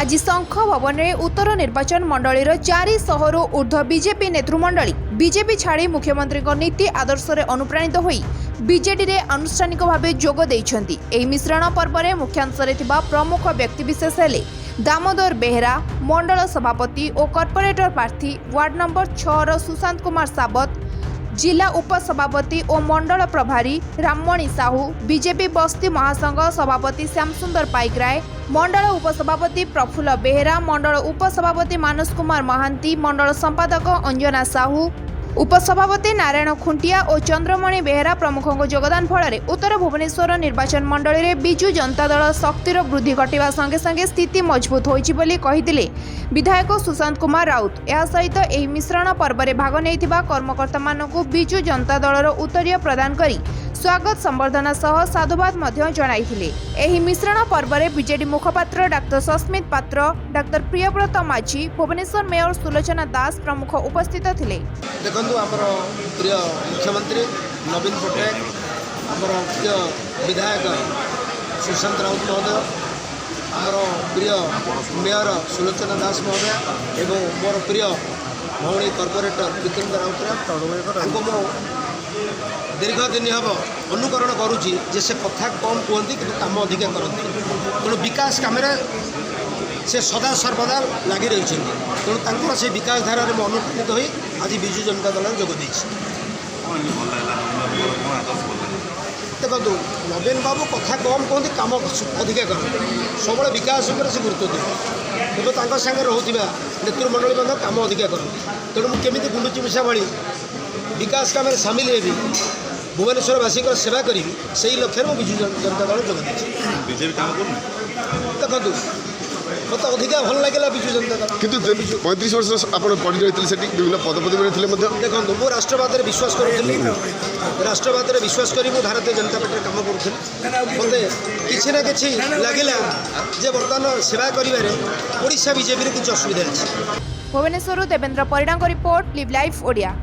आज शंख भवन में उत्तर निर्वाचन मंडलीर 400 ऊर्ध्व बीजेपी नेतृमंडली बीजेपी छाड़ी मुख्यमंत्री नीति आदर्श रे अनुप्राणित होई बीजेडी रे आनुष्ठानिक भाव जोग देइछंती। एही मिश्रण पर्व में मुख्यांशरे थिबा प्रमुख व्यक्तिविशेष हेले दामोदर बेहेरा मंडल सभापति और कॉर्पोरेटर प्रार्थी वार्ड नंबर 6 सुशांत कुमार सावत, जिला उपसभापति और मंडल प्रभारी राममणि साहू, बीजेपी बस्ती महासंघ सभापति श्यामसुंदर पाइकराय, मंडल उपसभापति प्रफुल्ल बेहेरा, मंडल उपसभापति मानस कुमार महांती, मंडल संपादक अंजना साहू, उपसभापति नारायण खुंटिया और चंद्रमणि बेहेरा प्रमुखों योगदान फल उत्तर भुवनेश्वर निर्वाचन मंडली में बिजु जनता दल शक्तिर वृद्धि घटवा संगे संगे स्थिति मजबूत होइछि बोली कहिथिले विधायक सुशांत कुमार राउत। यह सहित एही मिश्रण पर्व में भाग नैथिबा कर्मकर्ता मानकु बिजु जनता दलर उत्तरीय प्रदान करी स्वागत संबर्धना सह साधुवाद मध्य जणाइथिले। एही मिश्रण पर्व में बीजेडी मुखपात्र डाक्टर सस्मित पात्र, डाक्टर प्रियव्रत माझी, भुवनेश्वर मेयर सुलोचना दास प्रमुख उपस्थित थिले। देखो आमर प्रिय मुख्यमंत्री नवीन पट्टनायक, आमर प्रिय विधायक सुशांत राउत महोदय, आमर प्रिय मेयर सुलोचना दास महोदय एवं मोर प्रिय भौणी कॉर्पोरेटर प्रीतिंद्र राउतराय मो दीर्घ दिन हम अनुकरण करुच्ची से कथा कम कहती कि कम अधिका करती। तेणु विकास कम से सदा सर्वदा लगी रही तेणु से विकास धारा में अनुप्राणित हो आज विजु जनता दल जोग दे। देखो नवीन बाबू कथा कम कहते कम अधिका करते सब विकास से गुरुत्व दे देखो सागे रोचा नेतृमंडली कम अधिका करते। तेणु मुझे गुंडुची मिशा भाई विकास काम में सामिल हेबी भुवनेश्वरवासी सेवा करी से ही लक्ष्य में विजु जनता दल जोग दे। देखो मत अधिका भल लगे विजु जनता दल किंतु 35 वर्ष आप पढ़ी रही से विभिन्न पदपदवी में देखो मु राष्ट्रवाद विश्वास करी राष्ट्रवाद विश्वास करी भारतीय जनता पार्टी काम करुँगी मत कि ना कि लगे जे बर्तमान सेवा करें ओडिशा बीजेपी कुछ असुविधा अच्छी। Bhubaneswar Devendra Parida report live life Odia.